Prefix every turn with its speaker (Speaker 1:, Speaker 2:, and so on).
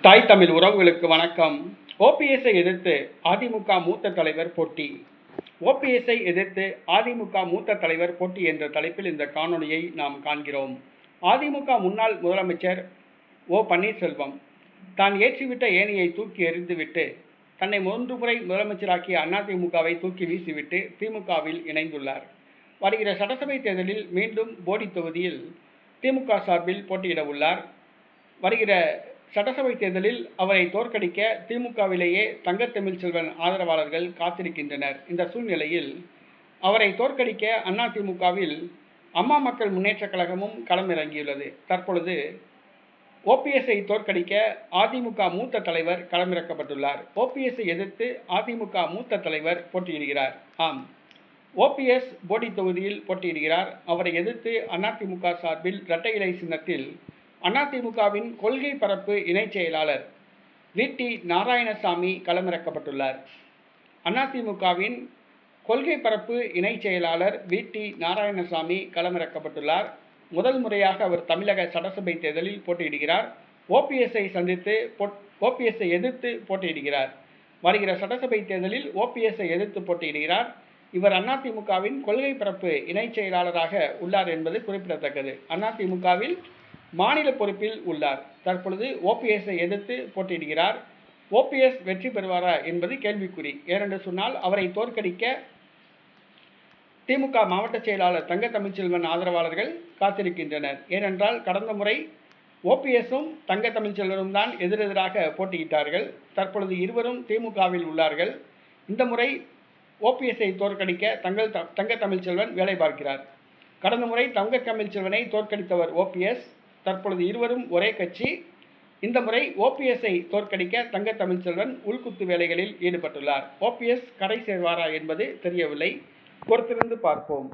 Speaker 1: தாய் தமிழ் உறவுகளுக்கு வணக்கம். ஓபிஎஸ்ஐ எதிர்த்து அதிமுக மூத்த தலைவர் போட்டி. ஓபிஎஸ்ஐ எதிர்த்து அதிமுக மூத்த தலைவர் போட்டி என்ற தலைப்பில் இந்த காணொளியை நாம் காண்கிறோம். அதிமுக முன்னாள் முதலமைச்சர் ஓ. பன்னீர்செல்வம் தான் ஏற்றிவிட்ட ஏணியை தூக்கி எறிந்துவிட்டு தன்னை 3 முறை முதலமைச்சராக்கிய அதிமுகவை தூக்கி வீசிவிட்டு திமுகவில் இணைந்துள்ளார். வருகிற சட்டசபை தேர்தலில் மீண்டும் போடி தொகுதியில் திமுக சார்பில் போட்டியிட உள்ளார். வருகிற சட்டசபை தேர்தலில் அவரை தோற்கடிக்க திமுகவிலேயே தங்கத்தமிழ்ச்செல்வன் ஆதரவாளர்கள் காத்திருக்கின்றனர். இந்த சூழ்நிலையில் அவரை தோற்கடிக்க அதிமுகவில் அம்மா மக்கள் முன்னேற்றக் கழகமும் களமிறங்கியுள்ளது. தற்பொழுது ஓபிஎஸ்ஐ தோற்கடிக்க அதிமுக மூத்த தலைவர் களமிறக்கப்பட்டுள்ளார். ஓபிஎஸ்ஐ எதிர்த்து அதிமுக மூத்த தலைவர் போட்டியிடுகிறார். ஆம், ஓபிஎஸ் போடி தொகுதியில் போட்டியிடுகிறார். அவரை எதிர்த்து அதிமுக சார்பில் இரட்டை இலை சின்னத்தில் அதிமுகவின் கொள்கை பரப்பு இணைச் செயலாளர் வி.டி. நாராயணசாமி களமிறக்கப்பட்டுள்ளார். அதிமுகவின் கொள்கை பரப்பு இணைச் செயலாளர் வி.டி. நாராயணசாமி களமிறக்கப்பட்டுள்ளார். முதல் முறையாக அவர் தமிழக சட்டசபை தேர்தலில் போட்டியிடுகிறார். ஓபிஎஸ்ஐ எதிர்த்து போட்டியிடுகிறார். வருகிற சட்டசபை தேர்தலில் ஓபிஎஸ்ஐ எதிர்த்து போட்டியிடுகிறார். இவர் அதிமுகவின் கொள்கை பரப்பு இணைச் செயலாளராக உள்ளார் என்பது குறிப்பிடத்தக்கது. அதிமுகவில் மாநில பொறுப்பில் உள்ளார். தற்பொழுது ஓபிஎஸ்ஐ எதிர்த்து போட்டியிடுகிறார். ஓபிஎஸ் வெற்றி பெறுவாரா என்பது கேள்விக்குறி. ஏனென்று சொன்னால் அவரை தோற்கடிக்க திமுக மாவட்ட செயலாளர் தங்கத்தமிழ்ச்செல்வன் ஆதரவாளர்கள் காத்திருக்கின்றனர். ஏனென்றால் கடந்த முறை ஓபிஎஸும் தங்கத்தமிழ்ச்செல்வனும் தான் எதிரெதிராக போட்டியிட்டார்கள். தற்பொழுது இருவரும் திமுகவில் உள்ளார்கள். இந்த முறை ஓபிஎஸ்ஐ தோற்கடிக்க தங்கத்தமிழ்ச்செல்வன் வேலை பார்க்கிறார். கடந்த முறை தங்கத்தமிழ்ச்செல்வனை தோற்கடித்தவர் ஓபிஎஸ். தற்பொழுது இருவரும் ஒரே கட்சி. இந்த முறை ஓபிஎஸ்ஐ தோற்கடிக்க தங்கத்தமிழ்ச்செல்வன் உள்குத்து வேலைகளில் ஈடுபட்டுள்ளார். ஓபிஎஸ் கரை சேர்வாரா என்பது தெரியவில்லை. பொறுத்திருந்து பார்ப்போம்.